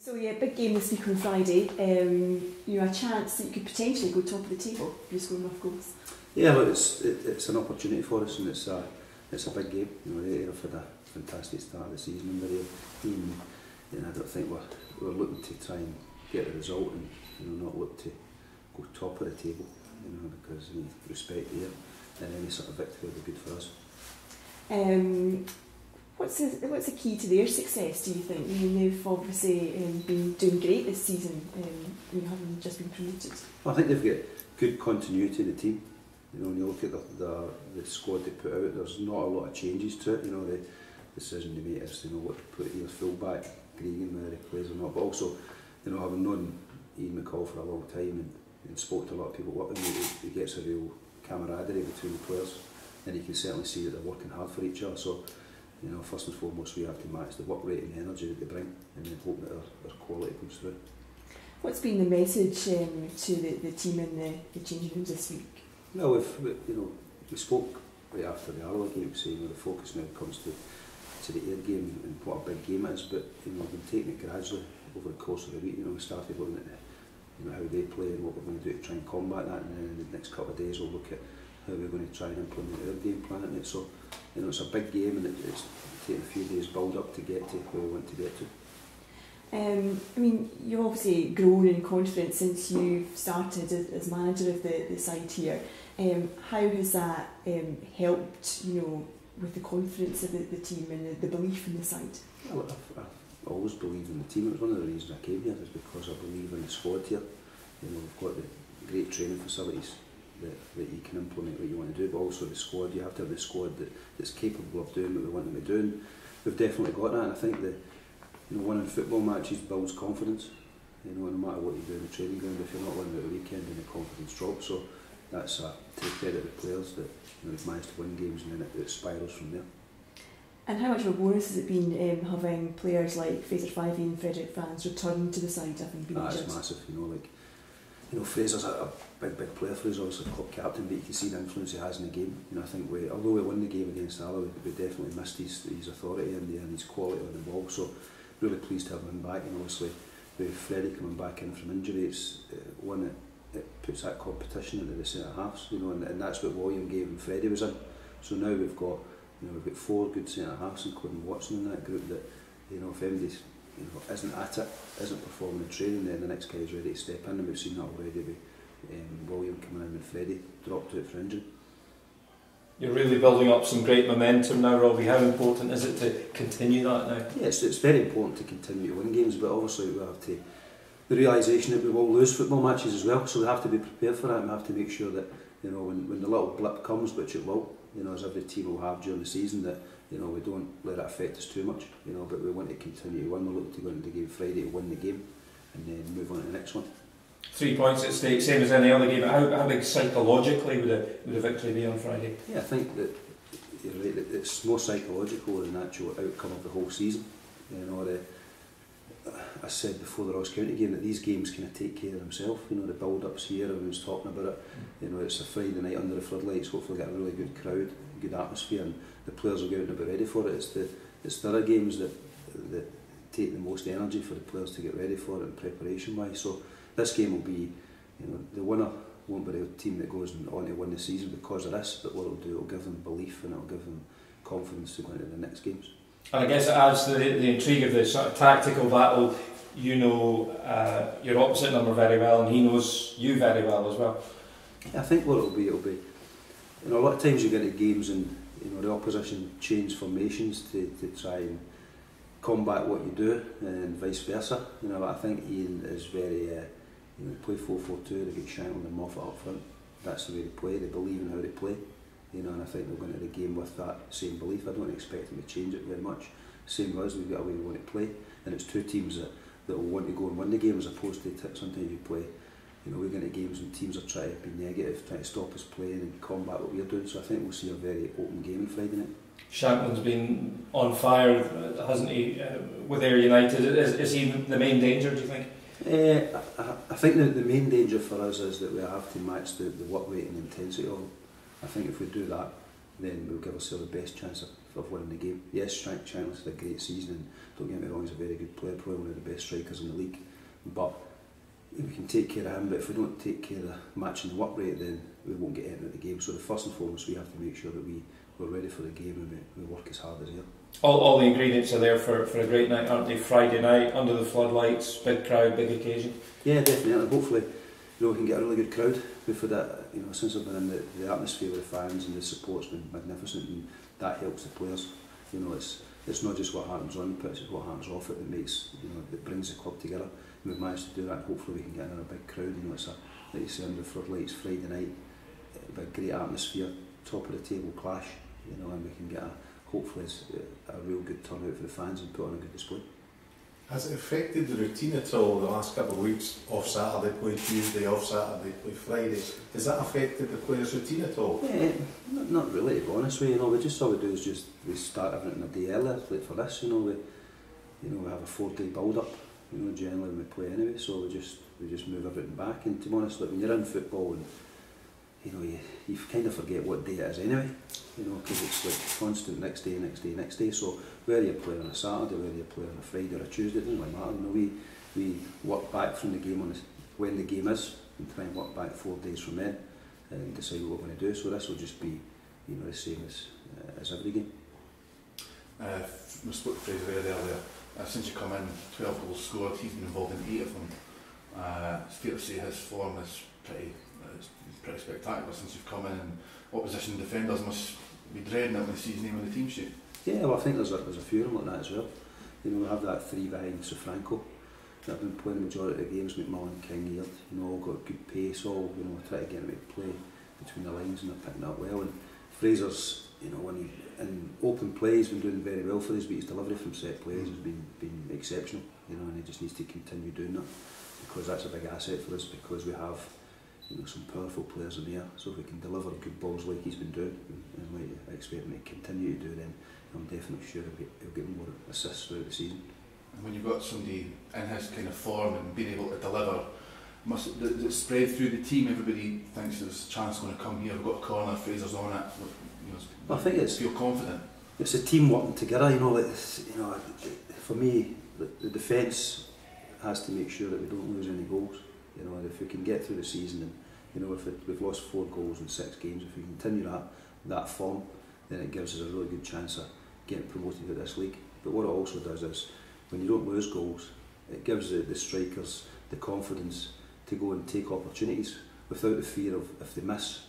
So yeah, big game this week on Friday. You know, a chance that you could potentially go top of the table if you score enough goals. Yeah, look, it's an opportunity for us, and it's a big game. You know, they've had a fantastic start of the season, and they're team. You know, I don't think we're looking to try and get a result, and not look to go top of the table. You know, because we respect here, and any sort of victory will be good for us. What's the key to their success, do you think? I mean, they've obviously been doing great this season, having just been promoted. Well, I think they've got good continuity in the team. You know, when you look at the squad they put out, there's not a lot of changes to it. You know, the decision they made is what to put either full back, Gregan, whether he plays or not, but also, having known Ian McCall for a long time and spoke to a lot of people working with him, he gets a real camaraderie between the players, and you can certainly see that they're working hard for each other. So, first and foremost, we have to match the work rate and the energy that they bring, and then hope that their quality comes through. What's been the message to the team in the changing rooms this week? Well, we spoke right after the Arlo game, saying the focus now comes to the Ayr game and what a big game it is. But we've been taking it gradually over the course of the week. We started looking at how they play and what we're going to do to try and combat that, and then in the next couple of days we'll look at how we're going to try and implement our game plan in it. So, it's a big game, and it's taken a few days build up to get to where we want to get to. I mean, you've obviously grown in confidence since you've started as manager of the side here. How has that helped, with the confidence of the team and the belief in the side? Well, I've always believed in the team. It was one of the reasons I came here, is because I believe in the squad here. We've got the great training facilities that you can implement what you want to do, but also the squad. You have to have the squad that's capable of doing what we want them to do. And we've definitely got that, and I think that winning football matches builds confidence. No matter what you do in the training ground, if you're not winning at the weekend, then the confidence drops. So that's to credit the players that they've managed to win games, and then it spirals from there. And how much of a bonus has it been having players like Fraser Fyvie and Frederick Franz return to the side having been injured? That's massive. Fraser's a big player for us, obviously club captain, but you can see the influence he has in the game. I think although we won the game against Arlo, we definitely missed his authority and his quality on the ball. So really pleased to have him back, and obviously with Freddie coming back in from injury, it's one that puts that competition into the centre halves, and that's what William gave and Freddie was in. So now we've got four good centre halves, including Watson in that group, that if anybody's isn't at it, isn't performing in training, then the next guy is ready to step in, and we've seen that already with William coming in when Freddie dropped out for injury. You're really building up some great momentum now, Robbie. How important is it to continue that now? Yeah, it's very important to continue to win games, but obviously we have to the realisation that we will lose football matches as well, so we have to be prepared for that, and we have to make sure that when the little blip comes, which it will, as every team will have during the season, that we don't let it affect us too much, but we want to continue to win. We'll look to go into the game Friday to win the game and then move on to the next one. 3 points at stake, same as any other game. How big psychologically would a victory be on Friday? Yeah, I think that you're right, that it's more psychological than the actual outcome of the whole season. I said before the Ross County game that these games kind of take care of themselves. The build-ups here, everyone's talking about it. It's a Friday night under the floodlights. Hopefully, get a really good crowd, good atmosphere, and the players will get out and be ready for it. It's the other games that take the most energy for the players to get ready for it and preparation-wise. So this game will be, the winner won't be the team that goes on to win the season because of this, but what it'll do, it'll give them belief and it'll give them confidence to go into the next games. And I guess it adds to the intrigue of the sort of tactical battle. Your opposite number very well, and he knows you very well as well. Yeah, I think what it'll be, a lot of times you get into games and the opposition change formations to try and combat what you do, and vice versa. I think Ian is very, they play 4-4-2, they get Shanklin and Moffat up front. That's the way they play, they believe in how they play. And I think they'll go into the game with that same belief. I don't expect them to change it very much. Same with us, we've got a way we want to play, and it's two teams that will want to go and win the game as opposed to sometimes you play. We get into games and teams are trying to be negative, trying to stop us playing and combat what we're doing. So I think we'll see a very open game on Friday night. Shanklin's been on fire, hasn't he, with Ayr United? Is he the main danger, do you think? I think the main danger for us is that we have to match the work rate and intensity of him. I think if we do that, then we'll give ourselves the best chance of of winning the game. Yes, Shankland's had a great season, and don't get me wrong, he's a very good player, probably one of the best strikers in the league. But we can take care of him, but if we don't take care of matching the work rate, then we won't get anything at the game. So the first and foremost, we have to make sure that we're ready for the game and we work as hard as here. All the ingredients are there for a great night, aren't they? Friday night, under the floodlights, big crowd, big occasion. Yeah, definitely. Hopefully, we can get a really good crowd. We've had that, since I've been in the atmosphere with the fans and the support's been magnificent, and that helps the players. It's not just what happens on the pitch, it's what happens off it that makes, that brings the club together. And we've managed to do that. Hopefully, we can get another big crowd. It's like you say, under the floodlights, Friday night, a great atmosphere, top of the table clash, and we can get hopefully a real good turnout for the fans and put on a good display. Has it affected the routine at all the last couple of weeks? Off Saturday, play Tuesday, off Saturday, play Friday. Has that affected the players' routine at all? Yeah, not really, to be honest with you. We just all we do is we start everything a day earlier. Like for this, we have a 4-day build-up. Generally when we play anyway, so we just move everything back. And to be honest, when you're in football, and you kind of forget what day it is anyway. Because it's like constant next day, next day, next day. So whether you're playing on a Saturday, whether you're playing on a Friday or a Tuesday, it doesn't really matter. We work back from the game when the game is, and try and work back 4 days from then, and decide what we're going to do. So this will just be, the same as every game. We spoke to Fraser earlier. Since you come in, 12 goals scored. He's been involved in 8 of them. It's fair to say his form is pretty spectacular since you've come in. And opposition defenders must be dreading it when they see his name on the team sheet. Yeah, well, I think there's a few of them like that as well. We have that 3 behind Sofranco that have been playing the majority of the games. McMullen, King, Eard, all got good pace. All try to get them to play between the lines, and they're picking up well. And Fraser's, when he in open play, he's been doing very well for us, but his delivery from set plays has been exceptional. And he just needs to continue doing that, because that's a big asset for us, because we have some powerful players in there. So if we can deliver good balls like he's been doing, and like I expect him to continue to do, then I'm definitely sure he'll get more assists throughout the season. And when you've got somebody in his kind of form and being able to deliver, does it spread through the team? Everybody thinks there's a chance going to come here. We've got a corner, Fraser's on it. I think feel confident. It's a team working together. For me, the defence has to make sure that we don't lose any goals. If we can get through the season, and if we've lost 4 goals in 6 games, if we continue that form, then it gives us a really good chance of getting promoted to this league. But what it also does is, when you don't lose goals, it gives the strikers the confidence to go and take opportunities without the fear of, if they miss,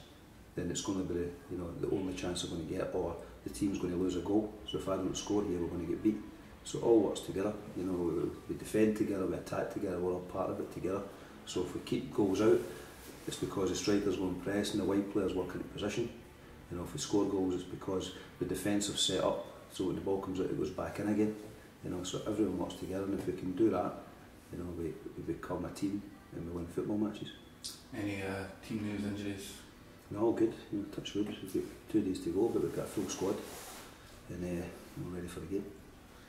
then it's going to be the only chance they're going to get, or the team's going to lose a goal. So if I don't score here, we're going to get beat. So it all works together. We defend together, we attack together, we're all part of it together. So if we keep goals out, it's because the strikers go and press and the wide players work into position. If we score goals, it's because the defence have set up, so when the ball comes out, it goes back in again. So everyone works together, and if we can do that, we become a team and we win football matches. Any team news, injuries? No, all good. Touch wood. We've got 2 days to go, but we've got a full squad, and we're ready for the game.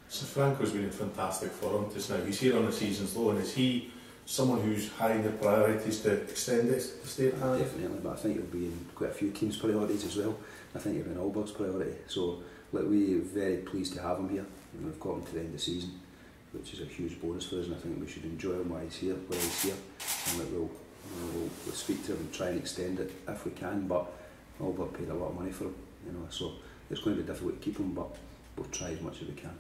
So Franco's been in fantastic form just now. He's here on the season's low, and is he someone who's high in the priorities to extend it to stay at hand? Definitely, but I think he'll be in quite a few teams' priorities as well. I think he'll be in Allbirds' priority. So we're very pleased to have him here. We've got him to the end of the season, which is a huge bonus for us, and I think we should enjoy him while he's here, and we'll speak to him and try and extend it if we can. But Allbirds paid a lot of money for him, so it's going to be difficult to keep him, but we'll try as much as we can.